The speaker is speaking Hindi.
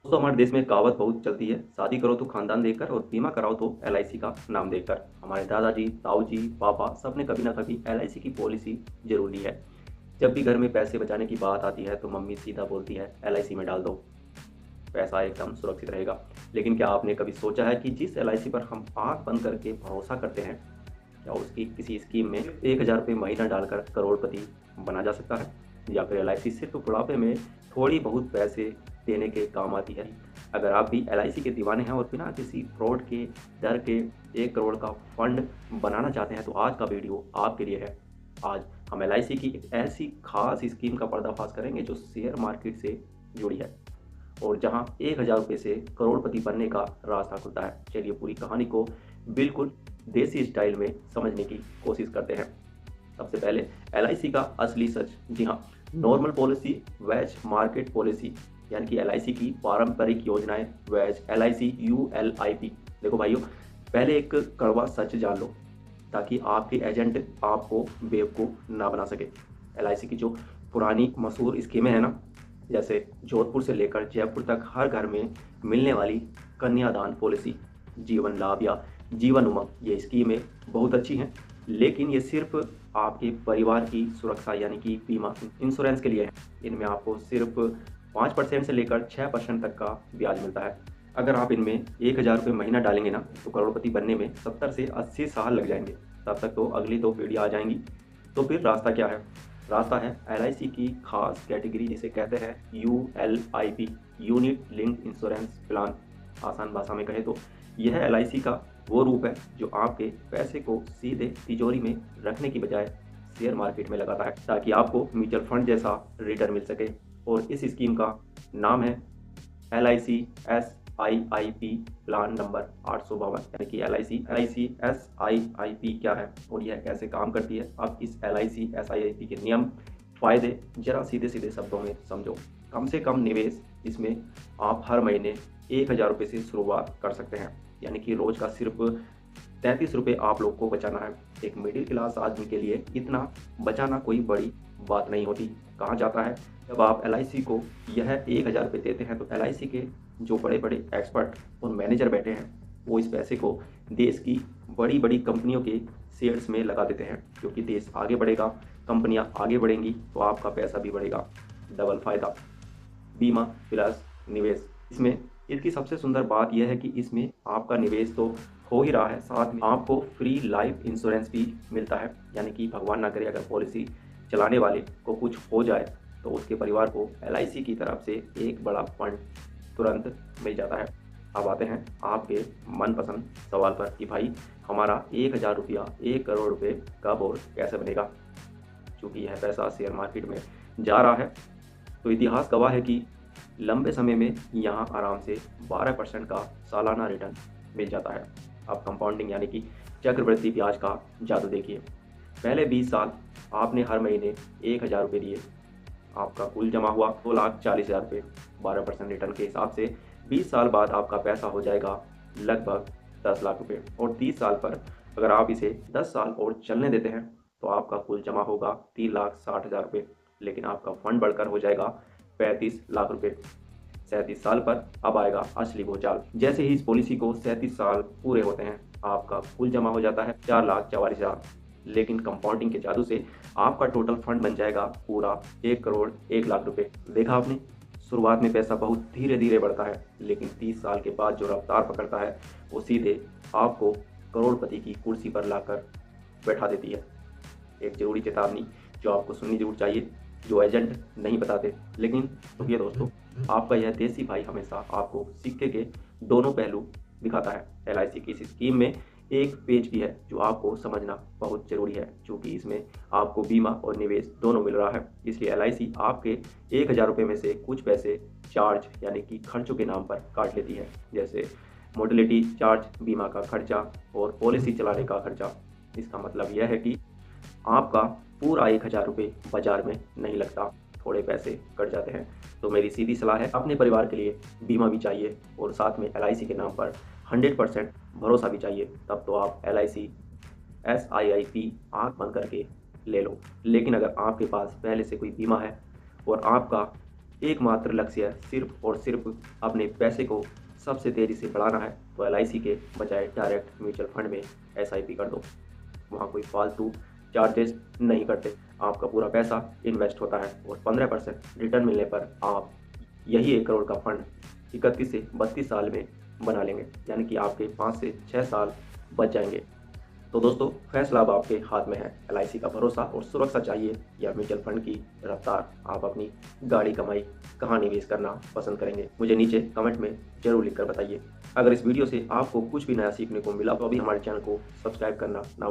दोस्तों हमारे देश में कहावत बहुत चलती है, शादी करो तो खानदान देखकर और बीमा कराओ तो एलआईसी का नाम देखकर। हमारे दादाजी, ताऊजी, पापा सबने कभी ना कभी एलआईसी की पॉलिसी जरूर ली है। जब भी घर में पैसे बचाने की बात आती है तो मम्मी सीधा बोलती है एलआईसी में डाल दो, पैसा एकदम सुरक्षित रहेगा। लेकिन क्या आपने कभी सोचा है कि जिस एलआईसी पर हम आंख बंद करके भरोसा करते हैं, क्या उसकी किसी स्कीम में 1000 रुपये महीना डालकर करोड़पति बना जा सकता है? या फिर एलआईसी सिर्फ बुढ़ापे में थोड़ी बहुत पैसे देने के काम आती है? अगर आप भी एलआईसी के दीवाने हैं और बिना किसी फ्रॉड के डर के 1 करोड़ का फंड बनाना चाहते हैं तो आज का वीडियो आपके लिए है। आज हम एलआईसी की एक ऐसी खास स्कीम का पर्दाफाश करेंगे जो शेयर मार्केट से जुड़ी है और जहां 1000 रुपये से करोड़पति बनने का रास्ता खुलता है। चलिए पूरी कहानी को बिल्कुल देसी स्टाइल में समझने की कोशिश करते हैं। सबसे पहले एलआईसी का असली सच। जी हाँ, नॉर्मल पॉलिसी वेज मार्केट पॉलिसी यानी कि एलआईसी की पारंपरिक योजनाएं वेज एलआईसी यूएलआईपी। देखो भाइयों, पहले एक कड़वा सच जान लो ताकि आपके एजेंट आपको बेवकूफ़ ना बना सके। एलआईसी की जो पुरानी मशहूर स्कीमें हैं ना, जैसे जोधपुर से लेकर जयपुर तक हर घर में मिलने वाली कन्यादान पॉलिसी, जीवन लाभ या जीवन उमंग, ये स्कीमें बहुत अच्छी हैं। लेकिन ये सिर्फ आपके परिवार की सुरक्षा यानी कि बीमा इंश्योरेंस के लिए है। इनमें आपको सिर्फ 5% से लेकर 6% तक का ब्याज मिलता है। अगर आप इनमें 1000 रुपये महीना डालेंगे ना तो करोड़पति बनने में 70 से 80 साल लग जाएंगे। तब तक तो अगली 2 पीढ़ी आ जाएंगी। तो फिर रास्ता क्या है? रास्ता है एलआईसी की खास कैटेगरी जिसे कहते हैं यूएलआईपी, यूनिट लिंक्ड इंश्योरेंस प्लान। आसान भाषा में कहें तो यह एलआईसी का वो रूप है जो आपके पैसे को सीधे तिजोरी में रखने की बजाय शेयर मार्केट में लगाता है ताकि आपको म्यूचुअल फंड जैसा रिटर्न मिल सके। और इस स्कीम का नाम है LIC SIIP प्लान नंबर 852 यानी कि LIC SIIP क्या है और यह कैसे काम करती है। अब इस LIC SIIP के नियम फायदे जरा सीधे सीधे शब्दों में समझो। कम से कम निवेश इसमें आप हर महीने 1000 रुपये से शुरुआत कर सकते हैं, यानी कि रोज का सिर्फ 33 रुपये आप लोग को बचाना है। एक मिडिल क्लास आदमी के लिए इतना बचाना कोई बड़ी बात नहीं होती। कहाँ जाता है? जब आप एलआईसी को यह 1000 रुपये देते हैं तो एलआईसी के जो बड़े बड़े एक्सपर्ट और मैनेजर बैठे हैं वो इस पैसे को देश की बड़ी बड़ी कंपनियों के शेयर्स में लगा देते हैं, क्योंकि देश आगे बढ़ेगा, कंपनियां आगे बढ़ेंगी तो आपका पैसा भी बढ़ेगा। डबल फायदा, बीमा प्लस निवेश। इसमें इसकी सबसे सुंदर बात यह है कि इसमें आपका निवेश तो हो ही रहा है, साथ में आपको फ्री लाइफ इंश्योरेंस भी मिलता है। यानी कि भगवान ना करे अगर पॉलिसी चलाने वाले को कुछ हो जाए तो उसके परिवार को एलआईसी की तरफ से एक बड़ा फंड तुरंत मिल जाता है। अब आते हैं आपके मनपसंद सवाल पर कि भाई हमारा 1000 रुपया 1 करोड़ रुपये कब और कैसे बनेगा। चूँकि यह पैसा शेयर मार्केट में जा रहा है तो इतिहास गवाह है कि लंबे समय में यहाँ आराम से 12% का सालाना रिटर्न मिल जाता है। अब कंपाउंडिंग यानी कि चक्रवृद्धि ब्याज का जादू देखिए। पहले 20 साल आपने हर महीने 1000 रुपये दिए, आपका कुल जमा हुआ 2,40,000 रुपये। 12% रिटर्न के हिसाब से 20 साल बाद आपका पैसा हो जाएगा लगभग 10 लाख रुपये। और 30 साल पर अगर आप इसे 10 साल और चलने देते हैं तो आपका कुल जमा होगा 3,60,000 रुपये, लेकिन आपका फंड बढ़कर हो जाएगा 35 लाख रुपये। 37 साल पर अब आएगा असली भूचाल। जैसे ही इस पॉलिसी को 37 साल पूरे होते हैं आपका कुल जमा हो जाता है 4,44,000, लेकिन कंपाउंडिंग के जादू से आपका टोटल फंड बन जाएगा पूरा 1 करोड़ 1 लाख रुपये। देखा आपने, शुरुआत में पैसा बहुत धीरे धीरे बढ़ता है, लेकिन 30 साल के बाद जो रफ्तार पकड़ता है वो सीधे आपको करोड़पति की कुर्सी पर लाकर बैठा देती है। एक जरूरी चेतावनी जो आपको सुननी जरूर चाहिए, जो एजेंट नहीं बताते। लेकिन रुकिए दोस्तों, आपका यह देसी भाई हमेशा आपको सिक्के के दोनों पहलू दिखाता है। एलआईसी की इस स्कीम में एक पेज भी है जो आपको समझना बहुत जरूरी है, क्योंकि इसमें आपको बीमा और निवेश दोनों मिल रहा है। इसलिए एलआईसी आपके 1000 रुपये में से कुछ पैसे चार्ज यानी कि खर्चों के नाम पर काट लेती है, जैसे मोर्टेलिटी चार्ज, बीमा का खर्चा और पॉलिसी चलाने का खर्चा। इसका मतलब यह है कि आपका पूरा 1000 रुपये बाजार में नहीं लगता, थोड़े पैसे कट जाते हैं। तो मेरी सीधी सलाह है, अपने परिवार के लिए बीमा भी चाहिए और साथ में एलआईसी के नाम पर 100% भरोसा भी चाहिए, तब तो आप LIC SIIP आँख बंद करके ले लो। लेकिन अगर आपके पास पहले से कोई बीमा है और आपका एकमात्र लक्ष्य है सिर्फ और सिर्फ अपने पैसे को सबसे तेज़ी से बढ़ाना है, तो एलआईसी के बजाय डायरेक्ट म्यूचुअल फंड में एसआईपी कर दो। वहाँ कोई फालतू चार्जेस नहीं करते, आपका पूरा पैसा इन्वेस्ट होता है और 15% रिटर्न मिलने पर आप यही 1 करोड़ का फंड 31 से 32 साल में बना लेंगे, यानी कि आपके 5 से 6 साल बच जाएंगे। तो दोस्तों, फैसला अब आपके हाथ में है। एलआईसी का भरोसा और सुरक्षा चाहिए या म्यूचुअल फंड की रफ्तार? आप अपनी गाड़ी कमाई कहाँ निवेश करना पसंद करेंगे? मुझे नीचे कमेंट में जरूर लिखकर बताइए। अगर इस वीडियो से आपको कुछ भी नया सीखने को मिला तो अभी हमारे चैनल को सब्सक्राइब करना ना